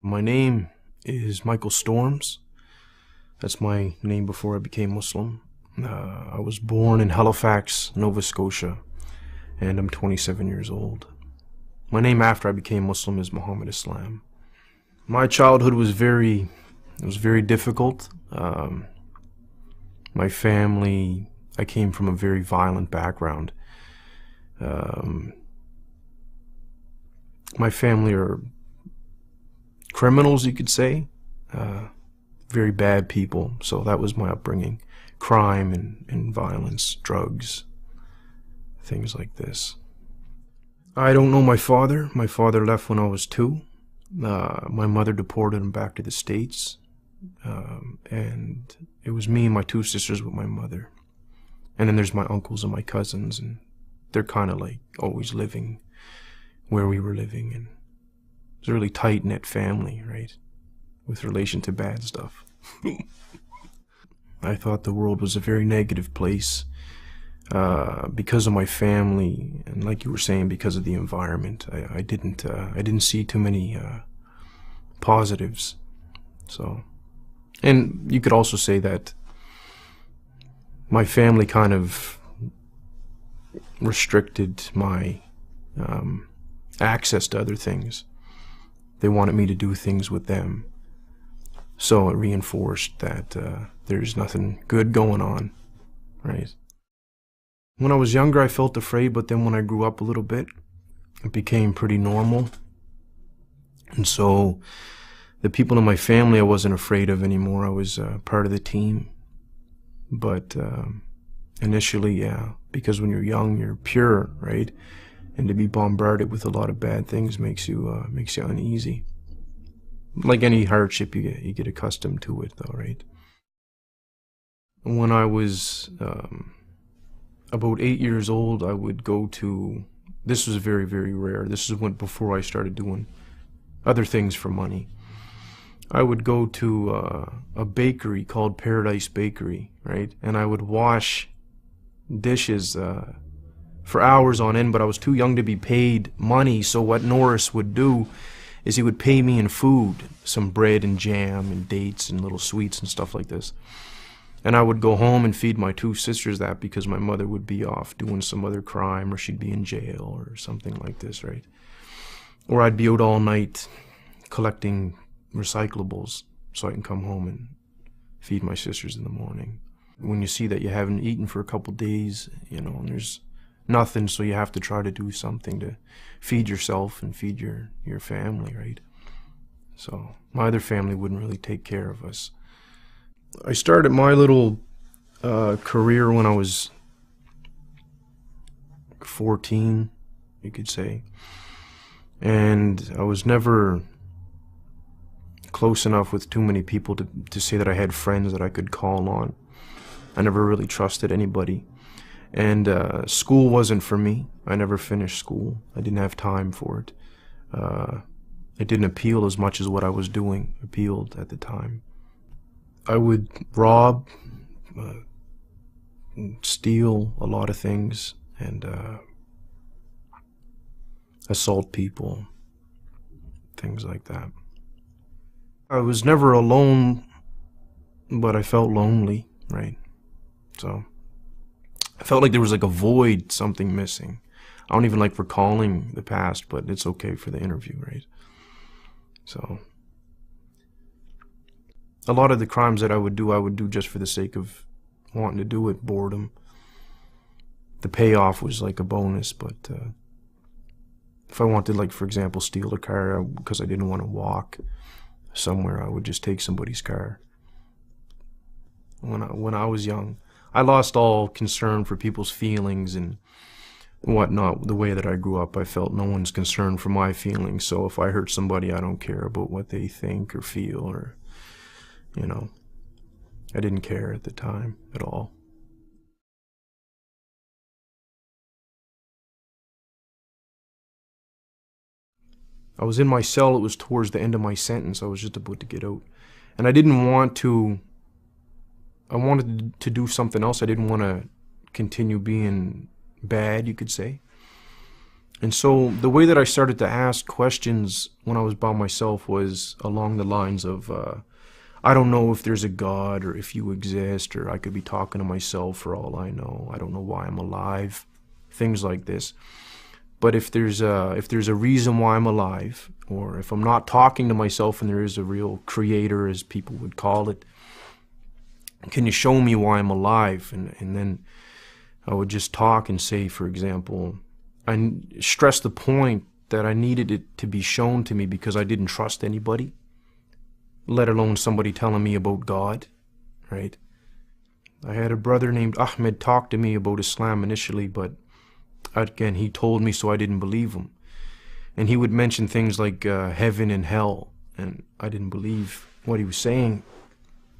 My name is Michael Storms. That's my name before I became Muslim. I was born in Halifax, Nova Scotia, and I'm 27 years old. My name after I became Muslim is Muhammad Islam. My childhood was very difficult. My family, I came from a very violent background. My family are criminals, you could say. Very bad people. So that was my upbringing. Crime and violence, drugs, things like this. I don't know my father. My father left when I was 2. My mother deported him back to the States. And it was me and my 2 sisters with my mother. And then there's my uncles and my cousins, and they're kind of like always living where we were living. And it's a really tight-knit family, right? With relation to bad stuff. I thought the world was a very negative place because of my family, and like you were saying, because of the environment. I didn't see too many positives. So, and you could also say that my family kind of restricted my access to other things. They wanted me to do things with them. So it reinforced that there's nothing good going on, right? When I was younger, I felt afraid, but then when I grew up a little bit, it became pretty normal. And so the people in my family I wasn't afraid of anymore. I was part of the team. But initially, yeah, because when you're young, you're pure, right? And to be bombarded with a lot of bad things makes you uneasy. Like any hardship, you get accustomed to it, though, right? When I was about 8 years old, I would go to. This was very, very rare. This is before I started doing other things for money. I would go to a bakery called Paradise Bakery, right? And I would wash dishes for hours on end, but I was too young to be paid money. So what Norris would do is he would pay me in food, some bread and jam and dates and little sweets and stuff like this. And I would go home and feed my 2 sisters that because my mother would be off doing some other crime, or she'd be in jail or something like this, right? Or I'd be out all night collecting recyclables so I can come home and feed my sisters in the morning. When you see that you haven't eaten for a couple days, you know, and there's nothing, so you have to try to do something to feed yourself and feed your family, right? So my other family wouldn't really take care of us. I started my little career when I was 14, you could say. And I was never close enough with too many people to say that I had friends that I could call on. I never really trusted anybody. And school wasn't for me. I never finished school. I didn't have time for it. It didn't appeal as much as what I was doing appealed at the time. I would rob, steal a lot of things, and assault people, things like that. I was never alone, but I felt lonely, right? So I felt like there was like a void, something missing. I don't even like recalling the past, but it's okay for the interview, right? So a lot of the crimes that I would do just for the sake of wanting to do it, boredom. The payoff was like a bonus, but if I wanted, like, for example, steal a car because I didn't want to walk somewhere, I would just take somebody's car. When I was young, I lost all concern for people's feelings and whatnot. The way that I grew up, I felt no one's concerned for my feelings. So if I hurt somebody, I don't care about what they think or feel, or, you know, I didn't care at the time at all. I was in my cell. It was towards the end of my sentence. I was just about to get out. And I didn't want to. I wanted to do something else. I didn't want to continue being bad, you could say. And so the way that I started to ask questions when I was by myself was along the lines of, I don't know if there's a God or if you exist, or I could be talking to myself for all I know. I don't know why I'm alive. Things like this. But if there's a reason why I'm alive, or if I'm not talking to myself and there is a real creator, as people would call it, can you show me why I'm alive? And then I would just talk and say, for example, I stressed the point that I needed it to be shown to me because I didn't trust anybody, let alone somebody telling me about God, right? I had a brother named Ahmed talk to me about Islam initially, but again, he told me, so I didn't believe him. And he would mention things like heaven and hell, and I didn't believe what he was saying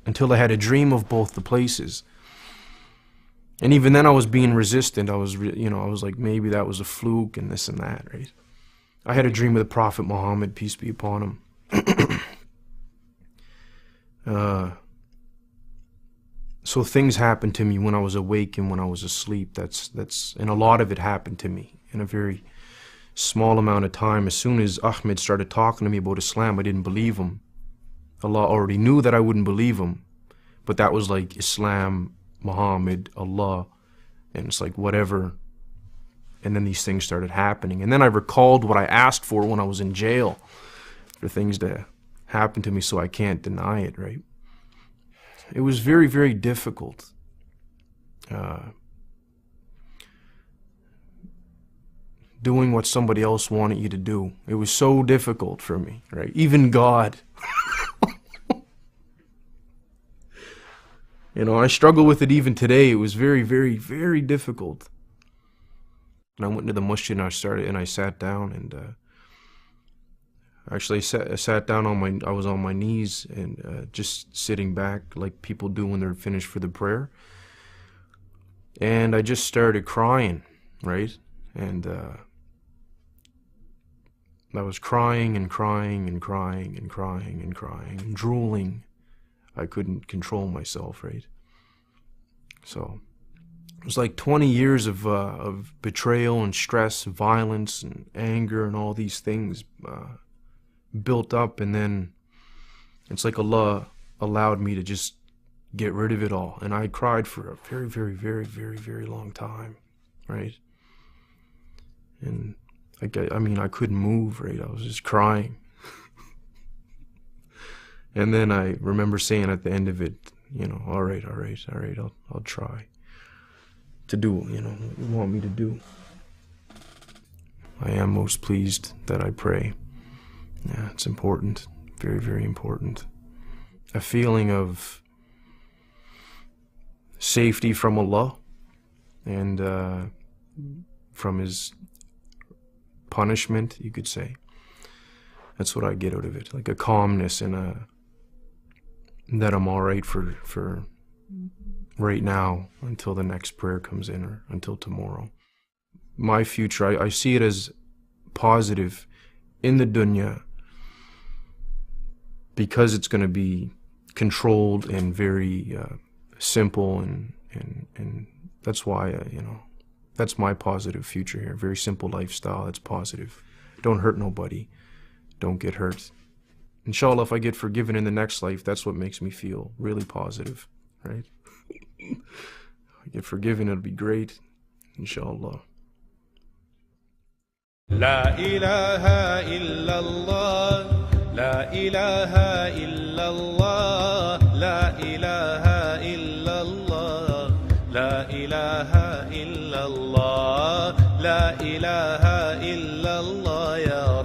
until I had a dream of both the places. And even then I was being resistant. I was like, maybe that was a fluke and this and that, right? I had a dream of the Prophet Muhammad, peace be upon him. So things happened to me when I was awake and when I was asleep. And a lot of it happened to me in a very small amount of time. As soon as Ahmed started talking to me about Islam, I didn't believe him. Allah already knew that I wouldn't believe him, but that was like Islam, Muhammad, Allah, and it's like whatever. And then these things started happening. And then I recalled what I asked for when I was in jail, for things to happen to me, so I can't deny it, right? It was very, very difficult. Doing what somebody else wanted you to do. It was so difficult for me, right? Even God. You know, I struggle with it even today. It was very, very, very difficult. And I went into the masjid and I sat down and actually I sat down I was on my knees and just sitting back like people do when they're finished for the prayer. And I just started crying, right? And I was crying and crying and crying and crying and crying and drooling. I couldn't control myself, right? So it was like 20 years of betrayal and stress, violence and anger and all these things built up, and then it's like Allah allowed me to just get rid of it all. And I cried for a very, very, very, very, very long time, right? And I mean, I couldn't move, right? I was just crying. And then I remember saying at the end of it, you know, all right, I'll try to do, you know, what you want me to do. I am most pleased that I pray. Yeah, it's important, very, very important. A feeling of safety from Allah and from His punishment, you could say. That's what I get out of it, like a calmness and that I'm all right for right now until the next prayer comes in or until tomorrow. My future, I see it as positive in the dunya because it's going to be controlled and very simple and that's why, you know, that's my positive future here. Very simple lifestyle, that's positive. Don't hurt nobody. Don't get hurt. Inshallah, if I get forgiven in the next life, that's what makes me feel really positive, right? If I get forgiven, it'll be great, inshallah. La ilaha illallah, la ilaha illallah, la ilaha illallah, la ilaha illallah, la ilaha illallah, ya